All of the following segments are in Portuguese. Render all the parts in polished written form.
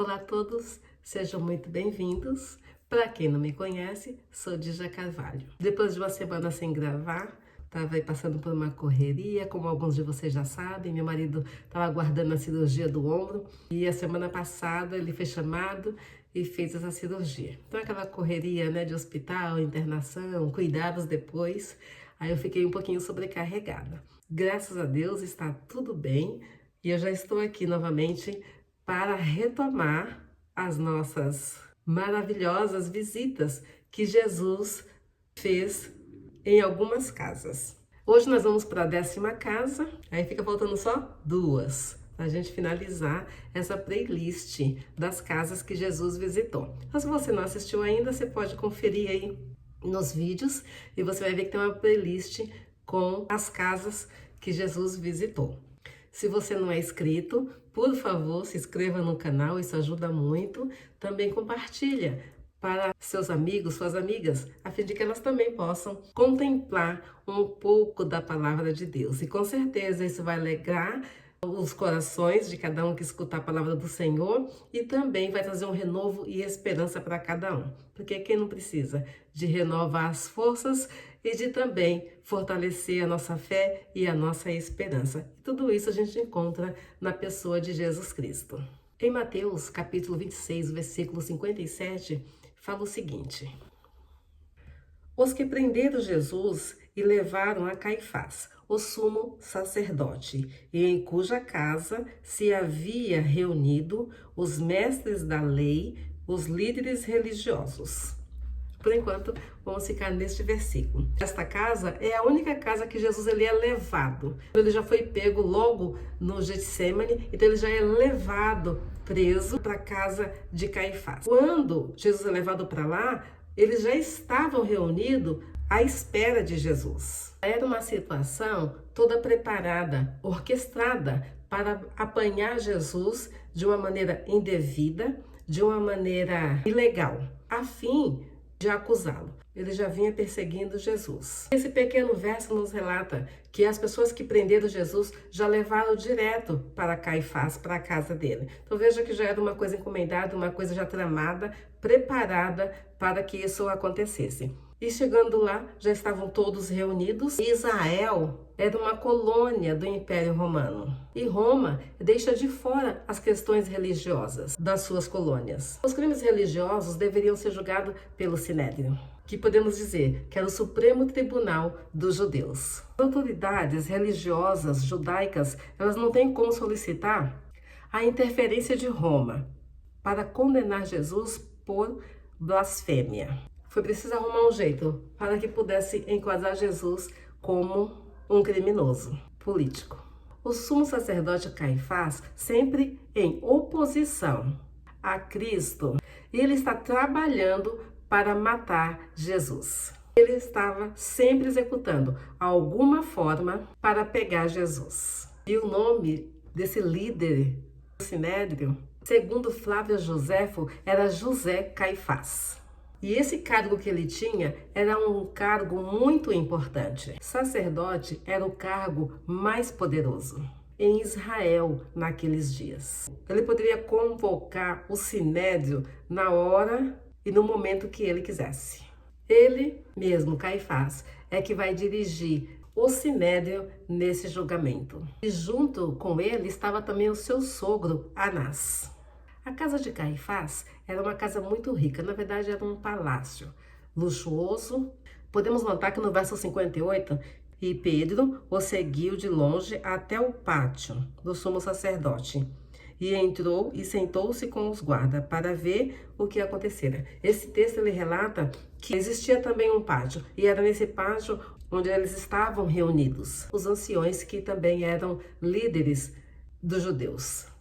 Olá a todos, sejam muito bem-vindos. Para quem não me conhece, sou Dija Carvalho. Depois de uma semana sem gravar, estava aí passando por uma correria, como alguns de vocês já sabem. Meu marido estava aguardando a cirurgia do ombro e a semana passada ele foi chamado e fez essa cirurgia. Então aquela correria, né, de hospital, internação, cuidados depois. Aí eu fiquei um pouquinho sobrecarregada. Graças a Deus está tudo bem e eu já estou aqui novamente para retomar as nossas maravilhosas visitas que Jesus fez em algumas casas. Hoje nós vamos para a 10ª casa, aí fica faltando só 2 para a gente finalizar essa playlist das casas que Jesus visitou. Então, se você não assistiu ainda, você pode conferir aí nos vídeos e você vai ver que tem uma playlist com as casas que Jesus visitou. Se você não é inscrito, por favor, se inscreva no canal, isso ajuda muito. Também compartilha para seus amigos, suas amigas, a fim de que elas também possam contemplar um pouco da palavra de Deus. E com certeza isso vai alegrar os corações de cada um que escutar a palavra do Senhor e também vai trazer um renovo e esperança para cada um. Porque quem não precisa de renovar as forças e de também fortalecer a nossa fé e a nossa esperança. E tudo isso a gente encontra na pessoa de Jesus Cristo. Em Mateus, capítulo 26, versículo 57, fala o seguinte: os que prenderam Jesus e levaram a Caifás, o sumo sacerdote, e em cuja casa se havia reunido os mestres da lei, os líderes religiosos. Por enquanto, vamos ficar neste versículo. Esta casa é a única casa que Jesus ele é levado. Ele já foi pego logo no Getsemane, então ele já é levado preso para a casa de Caifás. Quando Jesus é levado para lá, eles já estavam reunidos à espera de Jesus. Era uma situação toda preparada, orquestrada para apanhar Jesus de uma maneira indevida, de uma maneira ilegal, a fim de acusá-lo. Ele já vinha perseguindo Jesus. Esse pequeno verso nos relata que as pessoas que prenderam Jesus já levaram direto para Caifás, para a casa dele. Então veja que já era uma coisa encomendada, uma coisa já tramada, preparada para que isso acontecesse. E chegando lá, já estavam todos reunidos. Israel era uma colônia do Império Romano. E Roma deixa de fora as questões religiosas das suas colônias. Os crimes religiosos deveriam ser julgados pelo Sinédrio, que podemos dizer que era o Supremo Tribunal dos Judeus. As autoridades religiosas judaicas, elas não têm como solicitar a interferência de Roma para condenar Jesus por blasfêmia. Foi preciso arrumar um jeito para que pudesse enquadrar Jesus como um criminoso político. O sumo sacerdote Caifás, sempre em oposição a Cristo, ele está trabalhando para matar Jesus. Ele estava sempre executando alguma forma para pegar Jesus. E o nome desse líder do Sinédrio, segundo Flávio Joséfo, era José Caifás. E esse cargo que ele tinha era um cargo muito importante. Sacerdote era o cargo mais poderoso em Israel naqueles dias. Ele poderia convocar o Sinédrio na hora e no momento que ele quisesse. Ele mesmo, Caifás, é que vai dirigir o Sinédrio nesse julgamento. E junto com ele estava também o seu sogro, Anás. A casa de Caifás era uma casa muito rica, na verdade era um palácio luxuoso. Podemos notar que no verso 58, e Pedro o seguiu de longe até o pátio do sumo sacerdote, e entrou e sentou-se com os guardas para ver o que acontecera. Esse texto ele relata que existia também um pátio, e era nesse pátio onde eles estavam reunidos, os anciões que também eram líderes dos judeus.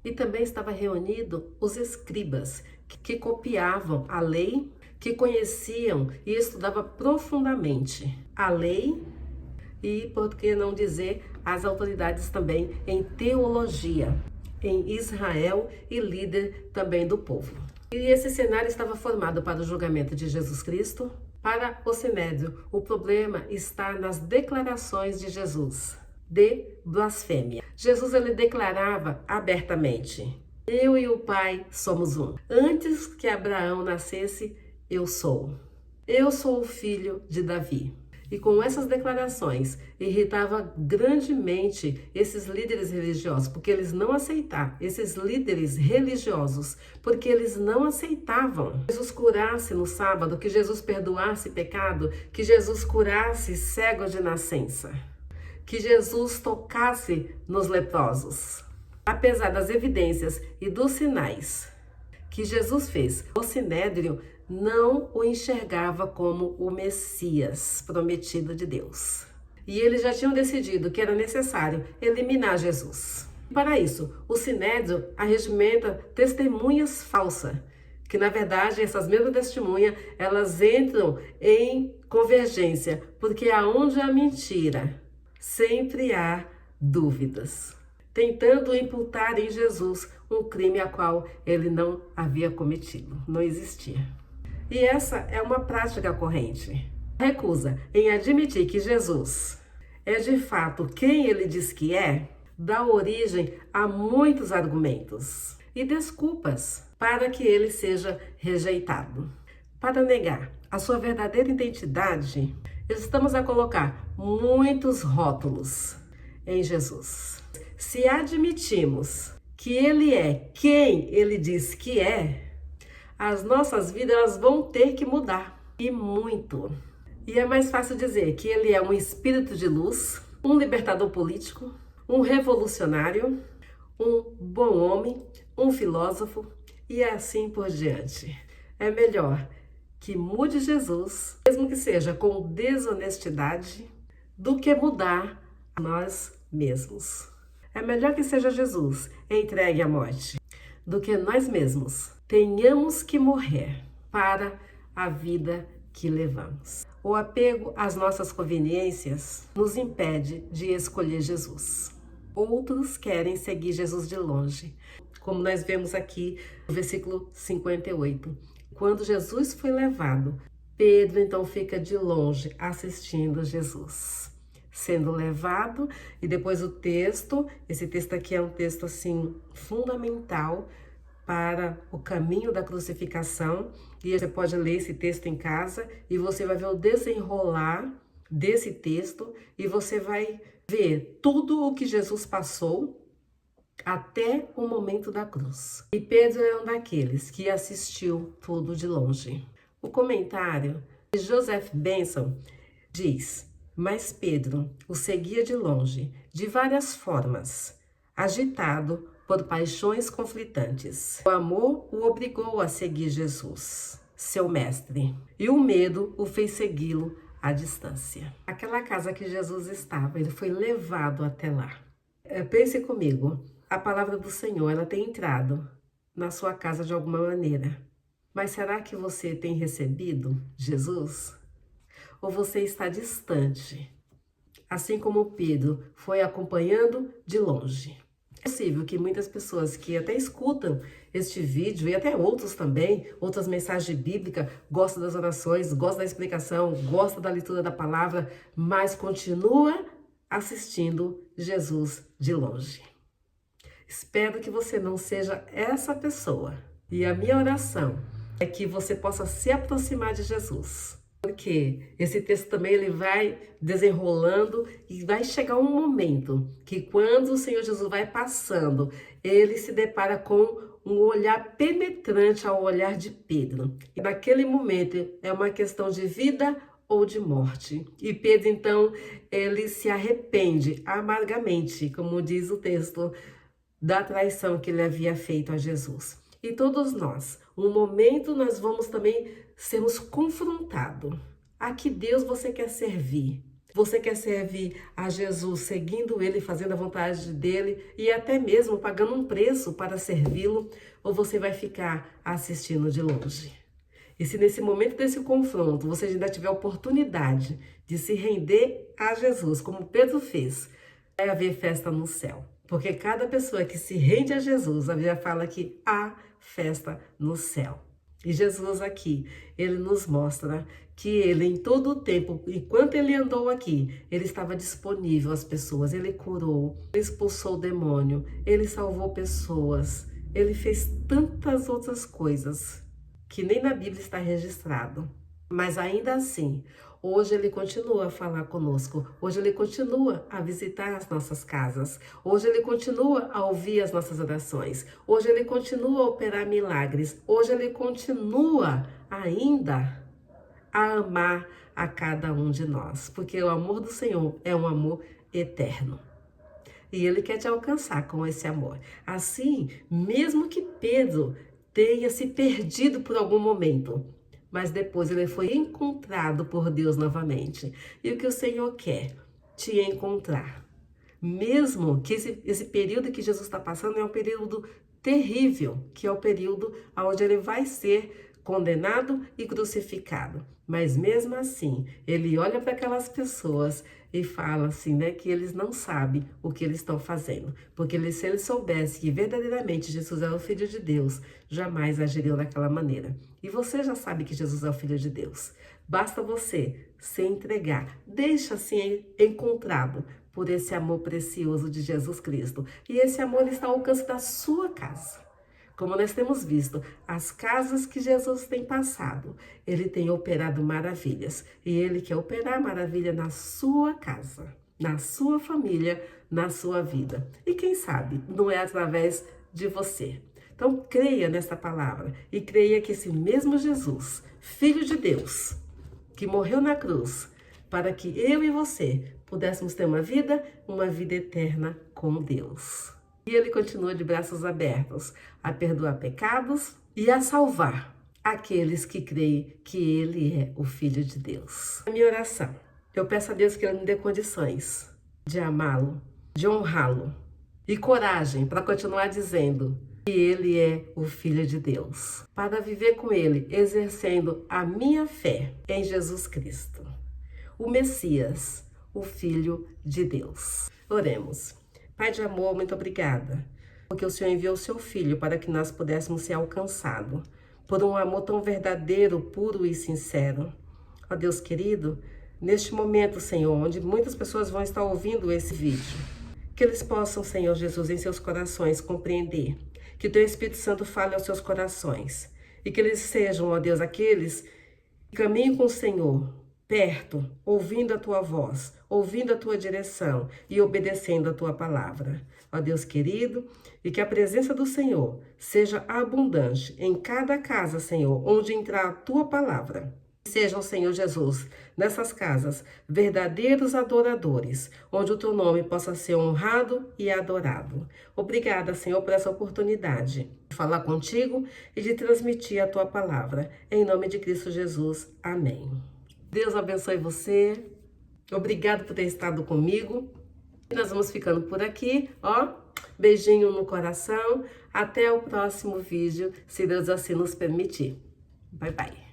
E também estava reunido os escribas, que copiavam a lei, que conheciam e estudavam profundamente a lei e, por que não dizer, as autoridades também em teologia, em Israel e líder também do povo. E esse cenário estava formado para o julgamento de Jesus Cristo, para o Sinédrio. O problema está nas declarações de Jesus de blasfêmia. Jesus ele declarava abertamente Eu e o Pai somos um. Antes que Abraão nascesse, eu sou. Eu sou o filho de Davi. E com essas declarações, irritava grandemente esses líderes religiosos, porque eles não aceitavam, esses líderes religiosos, porque eles não aceitavam que Jesus curasse no sábado, que Jesus perdoasse pecado, que Jesus curasse cego de nascença, que Jesus tocasse nos leprosos. Apesar das evidências e dos sinais que Jesus fez, o Sinédrio não o enxergava como o Messias prometido de Deus. E eles já tinham decidido que era necessário eliminar Jesus. Para isso, o Sinédrio arregimenta testemunhas falsas, que na verdade essas mesmas testemunhas, elas entram em convergência, porque aonde há mentira, sempre há dúvidas, tentando imputar em Jesus um crime a qual ele não havia cometido, não existia. E essa é uma prática corrente. A recusa em admitir que Jesus é de fato quem ele diz que é, dá origem a muitos argumentos e desculpas para que ele seja rejeitado. Para negar a sua verdadeira identidade, estamos a colocar muitos rótulos em Jesus. Se admitimos que ele é quem ele diz que é, as nossas vidas elas vão ter que mudar, e muito. E é mais fácil dizer que ele é um espírito de luz, um libertador político, um revolucionário, um bom homem, um filósofo e assim por diante. É melhor que mude Jesus, mesmo que seja com desonestidade, do que mudar nós mesmos. É melhor que seja Jesus entregue à morte, do que nós mesmos tenhamos que morrer para a vida que levamos. O apego às nossas conveniências nos impede de escolher Jesus. Outros querem seguir Jesus de longe, como nós vemos aqui no versículo 58. Quando Jesus foi levado, Pedro então fica de longe assistindo Jesus sendo levado, e depois o texto, esse texto aqui é um texto assim fundamental para o caminho da crucificação, e você pode ler esse texto em casa e você vai ver o desenrolar desse texto e você vai ver tudo o que Jesus passou até o momento da cruz. E Pedro é um daqueles que assistiu tudo de longe. O comentário de Joseph Benson diz: mas Pedro o seguia de longe, de várias formas, agitado por paixões conflitantes. O amor o obrigou a seguir Jesus, seu mestre, e o medo o fez segui-lo à distância. Aquela casa que Jesus estava, ele foi levado até lá. Pense comigo, a palavra do Senhor, ela tem entrado na sua casa de alguma maneira. Mas será que você tem recebido Jesus? Ou você está distante, assim como Pedro foi acompanhando de longe? É possível que muitas pessoas que até escutam este vídeo, e até outros também, outras mensagens bíblicas, gostam das orações, gostam da explicação, gostam da leitura da palavra, mas continua assistindo Jesus de longe. Espero que você não seja essa pessoa. E a minha oração é que você possa se aproximar de Jesus. Porque esse texto também ele vai desenrolando e vai chegar um momento que quando o Senhor Jesus vai passando, ele se depara com um olhar penetrante ao olhar de Pedro. E naquele momento é uma questão de vida ou de morte. E Pedro então, ele se arrepende amargamente, como diz o texto, da traição que ele havia feito a Jesus. E todos nós, um momento nós vamos também sermos confrontados. A que Deus você quer servir? Você quer servir a Jesus seguindo Ele, fazendo a vontade dEle e até mesmo pagando um preço para servi-lo? Ou você vai ficar assistindo de longe? E se nesse momento desse confronto você ainda tiver a oportunidade de se render a Jesus, como Pedro fez, vai haver festa no céu. Porque cada pessoa que se rende a Jesus, a Bíblia fala que há festa no céu. E Jesus aqui, ele nos mostra que ele em todo o tempo, enquanto ele andou aqui, ele estava disponível às pessoas. Ele curou, ele expulsou o demônio, ele salvou pessoas, Ele fez tantas outras coisas que nem na Bíblia está registrado. Mas ainda assim, hoje Ele continua a falar conosco. Hoje Ele continua a visitar as nossas casas. Hoje Ele continua a ouvir as nossas orações. Hoje Ele continua a operar milagres. Hoje Ele continua ainda a amar a cada um de nós. Porque o amor do Senhor é um amor eterno. E Ele quer te alcançar com esse amor. Assim, mesmo que Pedro tenha se perdido por algum momento, mas depois ele foi encontrado por Deus novamente. E o que o Senhor quer? Te encontrar. Mesmo que esse período que Jesus está passando é um período terrível, que é o período onde ele vai ser condenado e crucificado. Mas mesmo assim, ele olha para aquelas pessoas e fala assim, né, que eles não sabem o que eles estão fazendo. Porque se eles soubessem que verdadeiramente Jesus é o Filho de Deus, jamais agiriam daquela maneira. E você já sabe que Jesus é o Filho de Deus. Basta você se entregar, deixa-se encontrado por esse amor precioso de Jesus Cristo. E esse amor está ao alcance da sua casa. Como nós temos visto, as casas que Jesus tem passado, Ele tem operado maravilhas. E Ele quer operar maravilha na sua casa, na sua família, na sua vida. E quem sabe, não é através de você. Então, creia nesta palavra e creia que esse mesmo Jesus, Filho de Deus, que morreu na cruz, para que eu e você pudéssemos ter uma vida eterna com Deus. E Ele continua de braços abertos a perdoar pecados e a salvar aqueles que creem que Ele é o Filho de Deus. A minha oração, eu peço a Deus que Ele me dê condições de amá-lo, de honrá-lo e coragem para continuar dizendo que Ele é o Filho de Deus, para viver com Ele, exercendo a minha fé em Jesus Cristo, o Messias, o Filho de Deus. Oremos. Pai de amor, muito obrigada, porque o Senhor enviou o seu Filho para que nós pudéssemos ser alcançados por um amor tão verdadeiro, puro e sincero. Ó Deus querido, neste momento, Senhor, onde muitas pessoas vão estar ouvindo esse vídeo, que eles possam, Senhor Jesus, em seus corações compreender, que Teu Espírito Santo fale aos seus corações e que eles sejam, ó Deus, aqueles que caminham com o Senhor, perto, ouvindo a Tua voz, ouvindo a Tua direção e obedecendo a Tua palavra. Ó Deus querido, e que a presença do Senhor seja abundante em cada casa, Senhor, onde entrar a Tua palavra. Sejam, Senhor Jesus, nessas casas, verdadeiros adoradores, onde o Teu nome possa ser honrado e adorado. Obrigada, Senhor, por essa oportunidade de falar contigo e de transmitir a Tua palavra. Em nome de Cristo Jesus. Amém. Deus abençoe você. Obrigado por ter estado comigo. Nós vamos ficando por aqui, ó. Beijinho no coração. Até o próximo vídeo, se Deus assim nos permitir. Bye, bye.